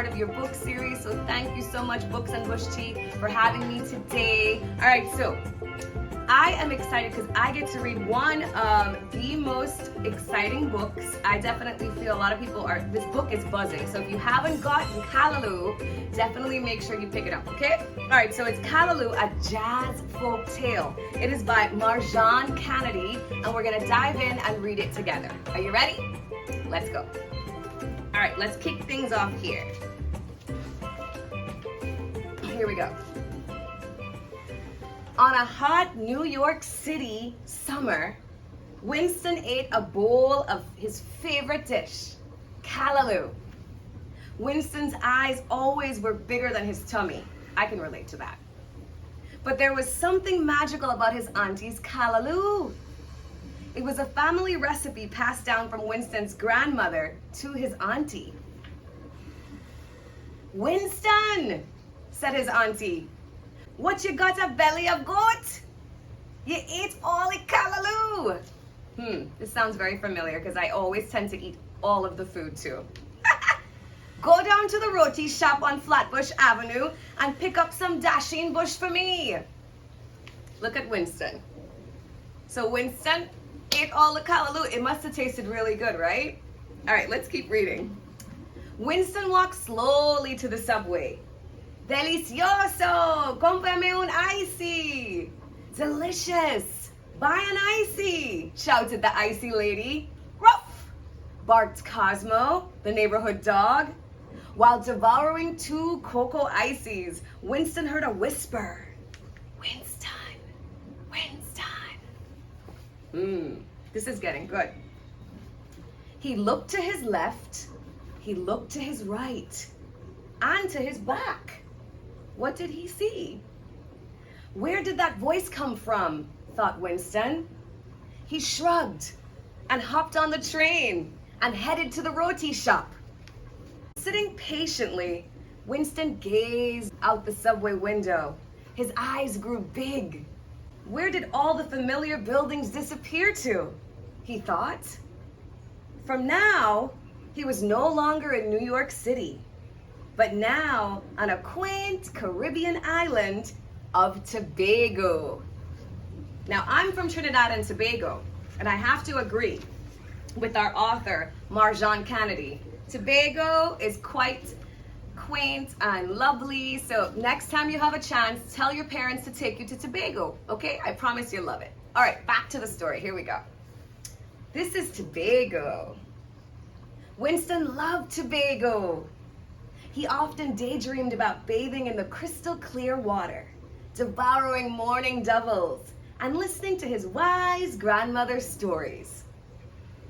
part of your book series. So thank you so much, Books and Bush Tea, for having me today. All right, so I am excited because I get to read one of the most exciting books. I definitely feel a lot of people this book is buzzing. So if you haven't gotten Callaloo, definitely make sure you pick it up, okay? All right, so it's Callaloo, a Jazz Folktale. It is by Marjuan Canady, and we're gonna dive in and read it together. Are you ready? Let's go. All right, let's kick things off here. Here we go. On a hot New York City summer, Winston ate a bowl of his favorite dish, Callaloo. Winston's eyes always were bigger than his tummy. I can relate to that. But there was something magical about his auntie's Callaloo. It was a family recipe passed down from Winston's grandmother to his auntie. "Winston," said his auntie, "what you got, a belly of goat? You ate all the Callaloo." This sounds very familiar because I always tend to eat all of the food too. "Go down to the roti shop on Flatbush Avenue and pick up some dasheen bush for me." Look at Winston. So Winston ate all the Callaloo. It must have tasted really good, right? All right, let's keep reading. Winston walked slowly to the subway. "Delicioso! Cómprame un icy!" "Delicious! Buy an icy!" shouted the icy lady. "Ruff!" barked Cosmo, the neighborhood dog. While devouring 2 cocoa ices, Winston heard a whisper. "Winston! Winston!" This is getting good. He looked to his left, he looked to his right, and to his back. What did he see? Where did that voice come from? Thought Winston. He shrugged and hopped on the train and headed to the roti shop. Sitting patiently, Winston gazed out the subway window. His eyes grew big. Where did all the familiar buildings disappear to? He thought. From now, he was no longer in New York City, but now on a quaint Caribbean island of Tobago. Now, I'm from Trinidad and Tobago, and I have to agree with our author, Marjuan Canady. Tobago is quite quaint and lovely, so next time you have a chance, tell your parents to take you to Tobago, okay? I promise you'll love it. All right, back to the story. Here we go. This is Tobago. Winston loved Tobago. He often daydreamed about bathing in the crystal clear water, devouring morning doubles, and listening to his wise grandmother's stories.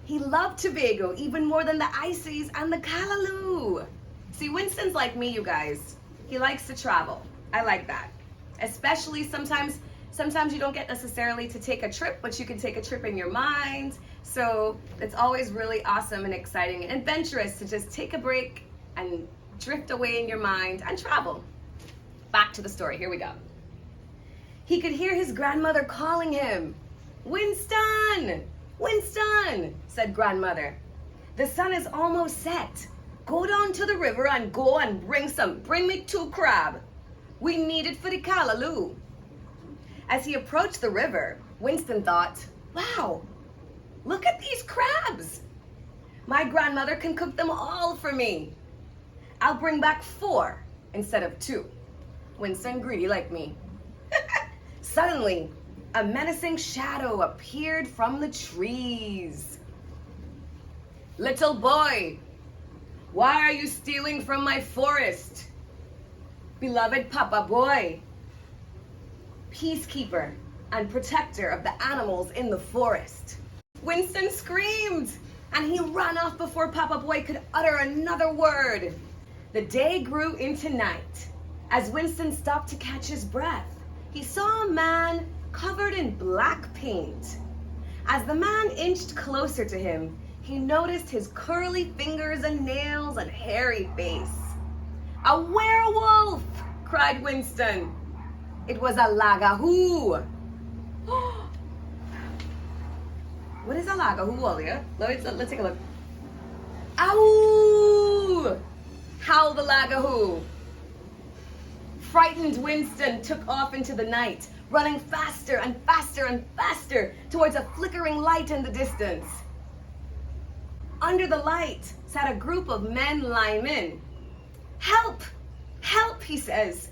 He loved Tobago even more than the ices and the Callaloo. See, Winston's like me, you guys. He likes to travel. I like that. Especially sometimes you don't get necessarily to take a trip, but you can take a trip in your mind. So it's always really awesome and exciting and adventurous to just take a break and drift away in your mind and travel. Back to the story. Here we go. He could hear his grandmother calling him. "Winston! Winston!" said grandmother. "The sun is almost set. Go down to the river and go and bring me 2 crab. We need it for the Callaloo." As he approached the river, Winston thought, "Wow, look at these crabs. My grandmother can cook them all for me. I'll bring back 4 instead of 2. Winston greedy like me. Suddenly, a menacing shadow appeared from the trees. "Little boy, why are you stealing from my forest? Beloved Papa Boy, peacekeeper and protector of the animals in the forest." Winston screamed, and he ran off before Papa Boy could utter another word. The day grew into night. As Winston stopped to catch his breath, he saw a man covered in black paint. As the man inched closer to him, he noticed his curly fingers and nails and hairy face. "A werewolf!" cried Winston. It was a lagahoo. What is a lagahoo, Olia? Let's take a look. Ow! Howl the lagahoo. Frightened Winston took off into the night, running faster and faster and faster towards a flickering light in the distance. Under the light sat a group of men linemen. Help! Help, he says.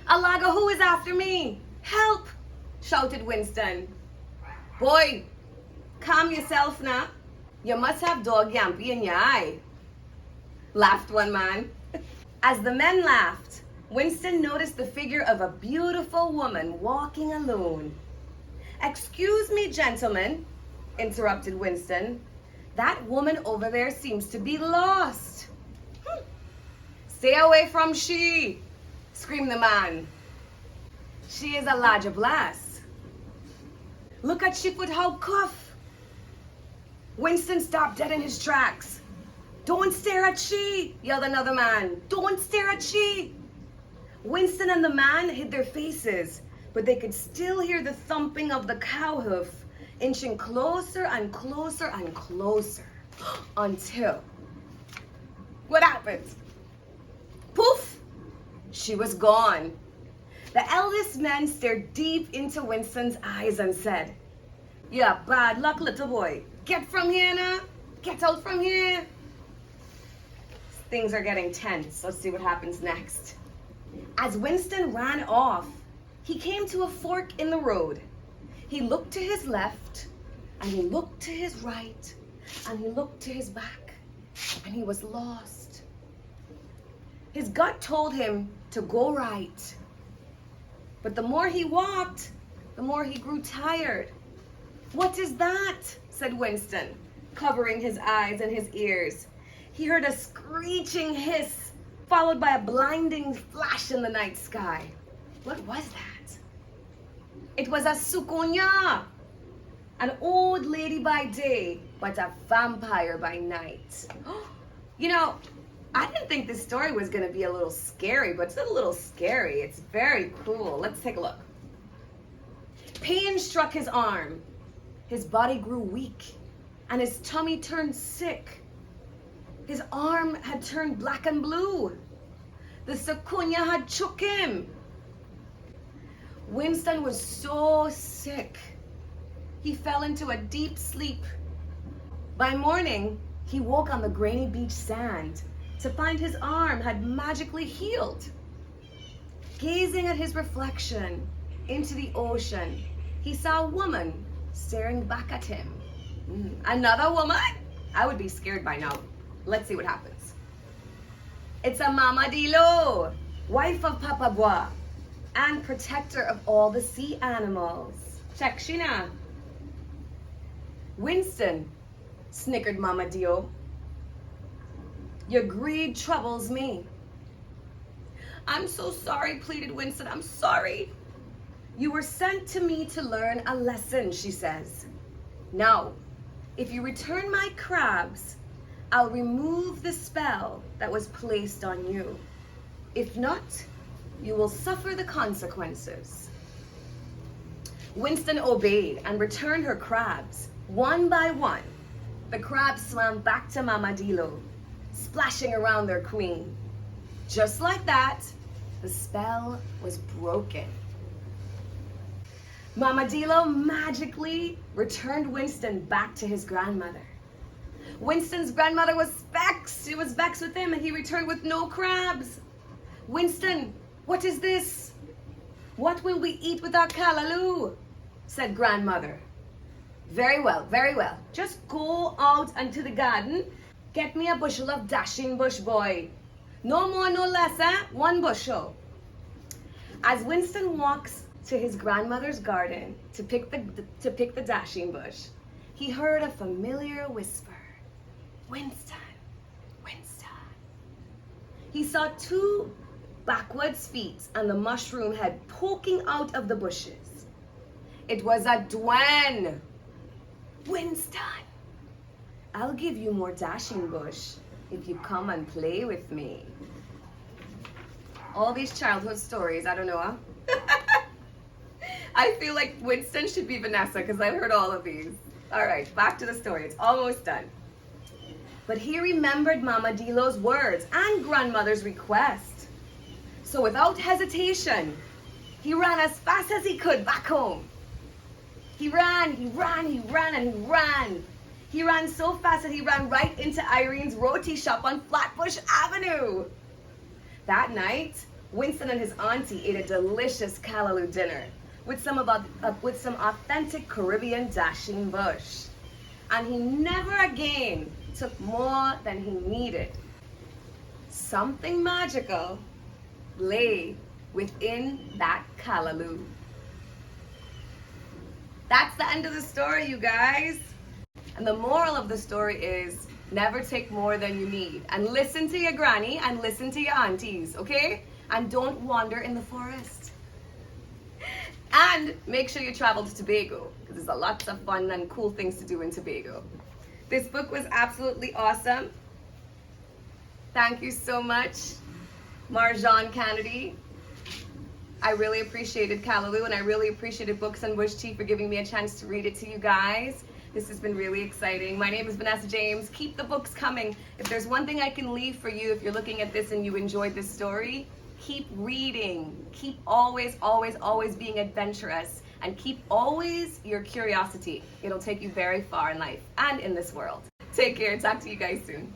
A lagahoo is after me. Help! Shouted Winston. Boy, calm yourself now. You must have dog yampy in your eye. Laughed one man. As the men laughed, Winston noticed the figure of a beautiful woman walking alone. Excuse me, gentlemen, interrupted Winston. That woman over there seems to be lost. Stay away from she, screamed the man. She is a larger blast. Look at she foot how cuff. Winston stopped dead in his tracks. Don't stare at she, yelled another man. Don't stare at she. Winston and the man hid their faces, but they could still hear the thumping of the cow hoof, inching closer and closer and closer, until... What happened? Poof! She was gone. The eldest man stared deep into Winston's eyes and said, "Yeah, bad luck, little boy. Get from here now. Get out from here." Things are getting tense. Let's see what happens next. As Winston ran off, he came to a fork in the road. He looked to his left, and he looked to his right, and he looked to his back, and he was lost. His gut told him to go right. But the more he walked, the more he grew tired. "What is that?" said Winston, covering his eyes and his ears. He heard a screeching hiss, followed by a blinding flash in the night sky. What was that? It was a sukonya, an old lady by day, but a vampire by night. You know, I didn't think this story was going to be a little scary, but it's a little scary. It's very cool. Let's take a look. Pain struck his arm. His body grew weak, and his tummy turned sick. His arm had turned black and blue. The sukunya had shook him. Winston was so sick. He fell into a deep sleep. By morning, he woke on the grainy beach sand to find his arm had magically healed. Gazing at his reflection into the ocean, he saw a woman staring back at him. Another woman? I would be scared by now. Let's see what happens. It's a Mama Dilo, wife of Papa Bois, and protector of all the sea animals. Check Shina. Winston, snickered Mama Dio. Your greed troubles me. I'm so sorry, pleaded Winston. I'm sorry. You were sent to me to learn a lesson, she says. Now, if you return my crabs, I'll remove the spell that was placed on you. If not, you will suffer the consequences. Winston obeyed and returned her crabs. One by one, the crabs swam back to Mama Dilo, splashing around their queen. Just like that, the spell was broken. Mama Dilo magically returned Winston back to his grandmother. Winston's grandmother was vexed. She was vexed with him, and he returned with no crabs. Winston, what is this? What will we eat with our callaloo? Said grandmother. Very well, very well. Just go out into the garden. Get me a bushel of dashing bush boy. No more, no less, eh? One bushel. As Winston walks to his grandmother's garden to pick the dashing bush, he heard a familiar whisper. Winston, Winston. He saw two backwards feet and the mushroom head poking out of the bushes. It was a Dwen. Winston, I'll give you more dashing bush if you come and play with me. All these childhood stories, I don't know, huh? I feel like Winston should be Vanessa because I've heard all of these. All right, back to the story. It's almost done. But he remembered Mama Dilo's words and grandmother's request. So without hesitation, he ran as fast as he could back home. He ran, and he ran. He ran so fast that he ran right into Irene's roti shop on Flatbush Avenue. That night, Winston and his auntie ate a delicious Callaloo dinner with some authentic Caribbean dashing bush. And he never again took more than he needed. Something magical lay within that Callaloo. That's the end of the story, you guys. And the moral of the story is never take more than you need. And listen to your granny and listen to your aunties, okay? And don't wander in the forest. And make sure you travel to Tobago, because there's a lots of fun and cool things to do in Tobago. This book was absolutely awesome. Thank you so much, Marjuan Canady. I really appreciated Callaloo, and I really appreciated Books and Bush Tea for giving me a chance to read it to you guys. This has been really exciting. My name is Vanessa James. Keep the books coming. If there's one thing I can leave for you, if you're looking at this and you enjoyed this story, keep reading. Keep always being adventurous, and keep always your curiosity. It'll take you very far in life and in this world. Take care. Talk to you guys soon.